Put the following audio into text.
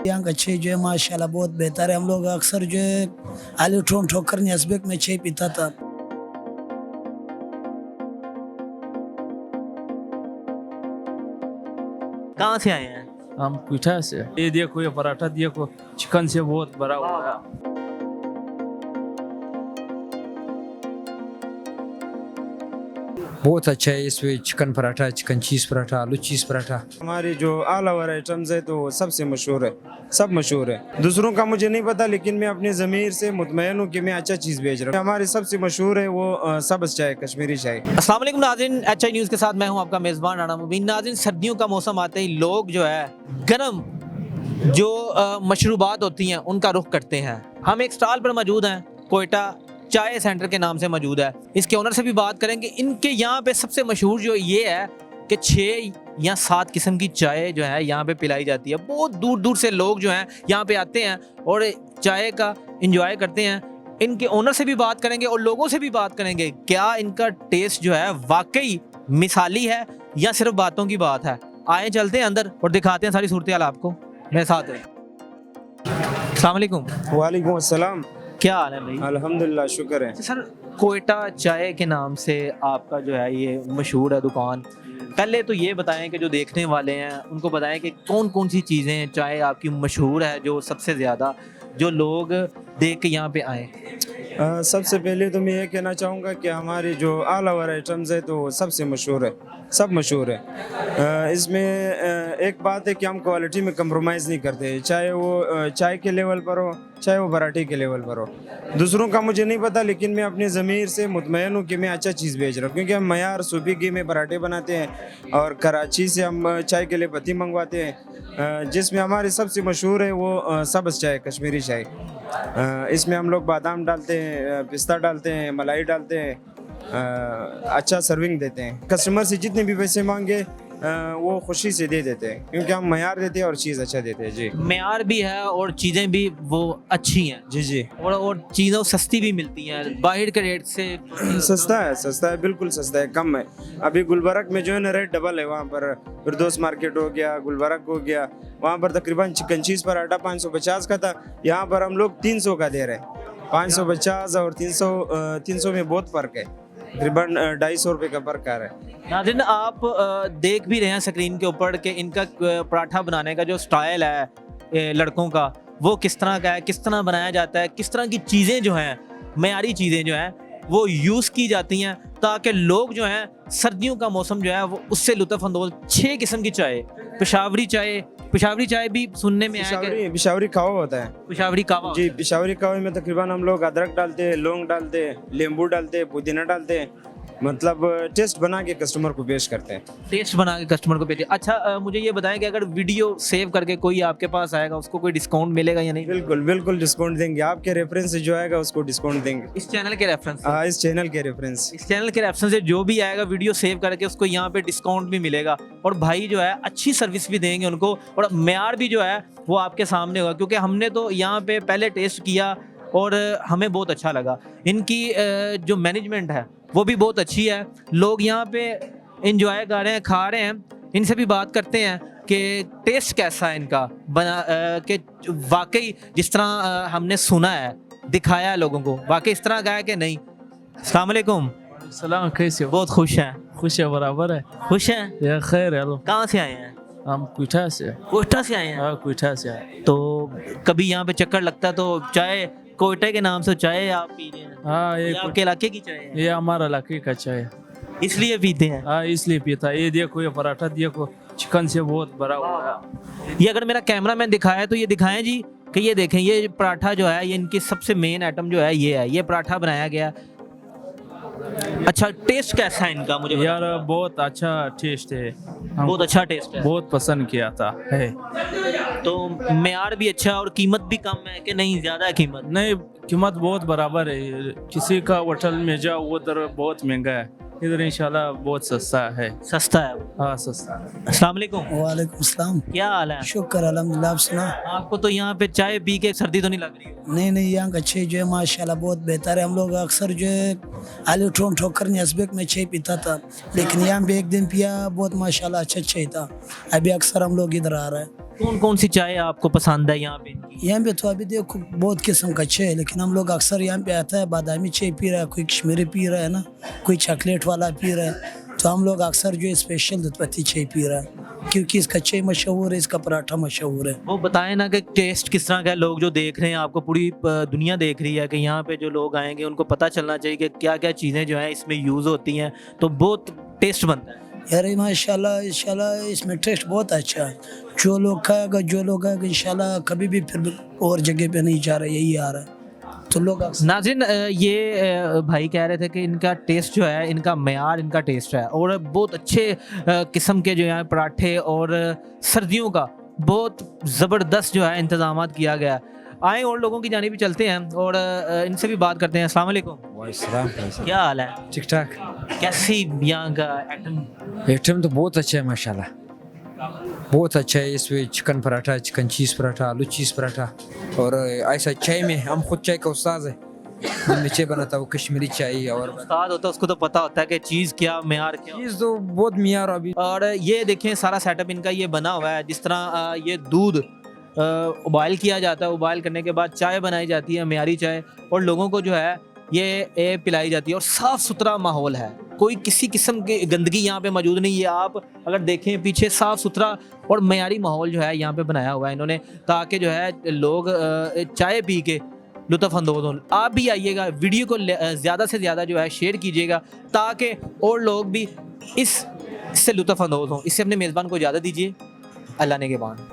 यहाँ का चाय जो है माशाल्लाह बहुत बेहतर है। हम लोग अक्सर जो है आलू ठोक ठोक कर नस्बेक में चाय पीता था। कहाँ से आए हैं? हम पीठा से। ये देखो, ये पराठा देखो, चिकन से बहुत बड़ा हुआ है। बहुत अच्छा है। इसमें चिकन पराठा, चिकन चीज़ पराठा, आलू चीज़ पराठा। हमारी जो ऑल ओवर आइटम्स है तो वो सबसे मशहूर है, सब मशहूर है। दूसरों का मुझे नहीं पता, लेकिन मैं अपनी ज़मीर से मुतमईन हूँ कि मैं अच्छा चीज़ भेज रहा हूँ। हमारी सबसे मशहूर है वो सब्ज़ चाय, कश्मीरी चाय। अस्सलाम वालेकुम नाज़रीन, HI न्यूज़ के साथ मैं हूं आपका मेज़बान राना मुबीन। नाज़रीन, सर्दियों का मौसम आते ही लोग जो है गर्म जो मशरूबात होती हैं उनका रुख करते हैं। हम एक स्टॉल पर मौजूद हैं, कोयटा चाय सेंटर के नाम से मौजूद है। इसके ओनर से भी बात करेंगे। इनके यहाँ पे सबसे मशहूर जो ये है कि 6 या 7 किस्म की चाय जो है यहाँ पे पिलाई जाती है। बहुत दूर दूर से लोग जो हैं यहाँ पे आते हैं और चाय का इंजॉय करते हैं। इनके ओनर से भी बात करेंगे और लोगों से भी बात करेंगे, क्या इनका टेस्ट जो है वाकई मिसाली है या सिर्फ बातों की बात है। आए चलते हैं अंदर और दिखाते हैं सारी सूरत हाल आपको। मेरे साथ है। अस्सलाम वालेकुम। वालेकुम अस्सलाम। क्या हाल है भाई? अल्हम्दुलिल्लाह, शुक्र है। सर, कोयटा चाय के नाम से आपका जो है ये मशहूर है दुकान। पहले तो ये बताएं कि जो देखने वाले हैं उनको बताएं कि कौन कौन सी चीज़ें चाय आपकी मशहूर है जो सबसे ज़्यादा जो लोग देख के यहाँ पे आए। सबसे पहले तो मैं ये कहना चाहूँगा कि हमारी जो ऑल ओवर आइटम्स है तो वो सबसे मशहूर है, सब मशहूर है। इसमें एक बात है कि हम क्वालिटी में कंप्रोमाइज़ नहीं करते, चाहे वो चाय के लेवल पर हो, चाहे वो पराठे के लेवल पर हो। दूसरों का मुझे नहीं पता, लेकिन मैं अपनी ज़मीर से मुतमईन हूँ कि मैं अच्छा चीज़ भेज रहा हूँ, क्योंकि हम मयार सूफी घी में पराठे बनाते हैं और कराची से हम चाय के लिए पत्ती मंगवाते हैं, जिसमें हमारी सबसे मशहूर है वो सब्ज़ चाय, कश्मीरी चाय। इसमें हम लोग बादाम डालते हैं, पिस्ता डालते हैं, मलाई डालते हैं, अच्छा सर्विंग देते हैं। कस्टमर से जितने भी पैसे मांगे वो खुशी से दे देते हैं, क्योंकि हम मयार देते हैं और चीज़ अच्छा देते हैं। जी, मयार भी है और चीज़ें भी वो अच्छी हैं। जी जी। और चीज़ों सस्ती भी मिलती हैं बाहर के रेट से। सस्ता है, बिल्कुल सस्ता है, कम है। अभी गुलबर्ग में जो है ना रेट डबल है। वहाँ पर फिरदौस मार्केट हो गया, गुलबर्ग हो गया, वहाँ पर तकरीबन चिकन चीज़ पराठा 550 का था, यहाँ पर हम लोग 300 का दे रहे हैं। 550 और 300 में बहुत फ़र्क है, तकरीबन 250 रुपये का फ़र्क आ रहा है। नाज़रीन, आप देख भी रहे हैं स्क्रीन के ऊपर कि इनका पराठा बनाने का जो स्टाइल है लड़कों का, वो किस तरह का है, किस तरह बनाया जाता है, किस तरह की चीज़ें जो हैं, मयारी चीज़ें जो हैं वो यूज़ की जाती हैं ताकि लोग जो हैं सर्दियों का मौसम जो है वो उससे लुत्फ़अंदोज़। 6 किस्म की चाय, पेशावरी चाय भी सुनने में आया कि पिशावरी कावा होता है। पेशावरी कावा। जी, पिशावरी कावे में तकरीबन हम लोग अदरक डालते हैं, लौंग डालते हैं, नींबू डालते हैं, पुदीना डालते हैं, मतलब टेस्ट बना के कस्टमर को पेश करते हैं। टेस्ट बना के कस्टमर को भेजिए। अच्छा, मुझे ये बताएं कि अगर वीडियो सेव करके कोई आपके पास आएगा उसको कोई डिस्काउंट मिलेगा या नहीं? बिल्कुल डिस्काउंट देंगे। आपके रेफरेंस से जो आएगा उसको डिस्काउंट देंगे। इस चैनल के रेफरेंस हाँ, इस चैनल के रेफरेंस से जो भी आएगा वीडियो सेव करके उसको यहाँ पे डिस्काउंट भी मिलेगा। और भाई जो है अच्छी सर्विस भी देंगे उनको, और मेयार भी जो है वो आपके सामने होगा, क्योंकि हमने तो यहाँ पे पहले टेस्ट किया और हमें बहुत अच्छा लगा। इनकी जो मैनेजमेंट है वो भी बहुत अच्छी है। लोग यहाँ पे एंजॉय कर रहे हैं, खा रहे हैं। इनसे भी बात करते हैं कि टेस्ट कैसा है इनका बना, कि वाकई जिस तरह हमने सुना है, दिखाया है लोगों को, वाकई इस तरह का है कि नहीं। अस्सलाम वालेकुम। सलाम, कैसे हो? बहुत खुश हैं। खुश है, बराबर है। खुश हैं? या खैर है। कहाँ से आए हैं? हम पीठा से। कोयटा से आए हैं? हाँ, पीठा से आए। तो कभी यहाँ पे चक्कर लगता है तो चाय, कोयटा के नाम से चाय आप पी रहे हैं? हाँ, ये आपके इलाके की चाय है? ये हमारा इलाके का चाय है, इसलिए पीते हैं? हाँ, इसलिए पीता। ये देखो, ये पराठा देखो, चिकन से बहुत बड़ा हुआ है। ये अगर मेरा कैमरामैन दिखाया तो ये दिखाएं जी कि ये देखें, ये पराठा जो है ये इनकी सबसे मेन आइटम जो है ये है, ये पराठा बनाया गया। अच्छा, टेस्ट कैसा है इनका मुझे बताओ। यार बहुत अच्छा टेस्ट है, हम बहुत अच्छा टेस्ट है। बहुत पसंद किया था है। तो मेयार भी अच्छा और कीमत भी कम है कि नहीं, ज्यादा है कीमत? नहीं, कीमत बहुत बराबर है। किसी का होटल में जाओ उधर बहुत महंगा है, इधर इंशाल्लाह बहुत सस्ता है। सस्ता है। हाँ, सस्ता। अस्सलाम वालेकुम। वालेकुम अस्सलाम। क्या हाल है? शुक्र अल्हम्दुलिल्लाह। आप सुना? आपको तो यहाँ पे चाय पी के सर्दी तो नहीं लग रही? नहीं, यहाँ का चाय जो है माशाल्लाह बहुत बेहतर है। हम लोग अक्सर जो है आलू ठोक ठोक कर नस्बेक में चाय पीता था, लेकिन यहाँ पे एक दिन पिया, बहुत माशाल्लाह अच्छा चाय था। अभी अक्सर हम लोग इधर आ रहे हैं। कौन कौन सी चाय आपको पसंद है यहाँ पे? यहाँ पे तो अभी देखो बहुत किस्म का चाय है, लेकिन हम लोग अक्सर यहाँ पे आता है बादामी चाय पी रहा है, कोई कश्मीरी पी रहा है ना, कोई चॉकलेट वाला पी रहा है। तो हम लोग अक्सर जो है स्पेशल दूध पत्ती चाय पी रहा है, क्योंकि इसका चाय मशहूर है, इसका पराठा मशहूर है। वो बताएं ना कि टेस्ट किस तरह का है। लोग जो देख रहे हैं आपको, पूरी दुनिया देख रही है कि यहाँ पे जो लोग आएंगे उनको पता चलना चाहिए कि क्या क्या चीज़ें जो हैं इसमें यूज़ होती हैं, तो बहुत टेस्ट बनता है। यार माशाल्लाह इंशाल्लाह इसमें टेस्ट बहुत अच्छा है। जो लोग खाएगा इंशाल्लाह कभी भी फिर और जगह पे नहीं जा रहा, यही आ रहा है। तो लोग नाज़रीन, ये भाई कह रहे थे कि इनका टेस्ट जो है, इनका मयार इनका टेस्ट है, और बहुत अच्छे किस्म के जो है पराठे, और सर्दियों का बहुत ज़बरदस्त जो है इंतज़ाम किया गया है। आए और लोगों की जाने भी चलते हैं और इनसे भी बात करते हैं। अस्सलाम वालेकुम, क्या हाल है? ठीक ठाक। कैसी यहाँ का आइटम? आइटम तो बहुत अच्छा है माशाल्लाह, बहुत अच्छा है। इसमें चिकन पराठा, चिकन चीज़ पराठा, आलू चीज़ पराठा, और ऐसा चाय में हम खुद चाय का उस्ताद है। मैं चाय बनाता हूँ कश्मीरी चाय, और उस्ताद होता है उसको तो पता होता है कि चीज़ क्या, मयार क्या। चीज़ तो बहुत मियार अभी। और ये देखें सारा सेटअप इनका ये बना हुआ है, जिस तरह ये दूध उबाइल किया जाता है, उबाइल करने के बाद चाय बनाई जाती है, मयारी चाय, और लोगों को जो है ये पिलाई जाती है, और साफ़ सुथरा माहौल है, कोई किसी किस्म की गंदगी यहाँ पे मौजूद नहीं है। आप अगर देखें पीछे साफ़ सुथरा और मयारी माहौल जो है यहाँ पे बनाया हुआ है इन्होंने, ताकि जो है लोग चाय पी के लुत्फ़ अंदोज़ हों। आप भी आइएगा, वीडियो को ज़्यादा से ज़्यादा जो है शेयर कीजिएगा, ताकि और लोग भी इससे लुत्फ़ अंदोज़ हों। इससे अपने मेज़बान को इजाज़त दीजिए। अल्लाह ने के बाद।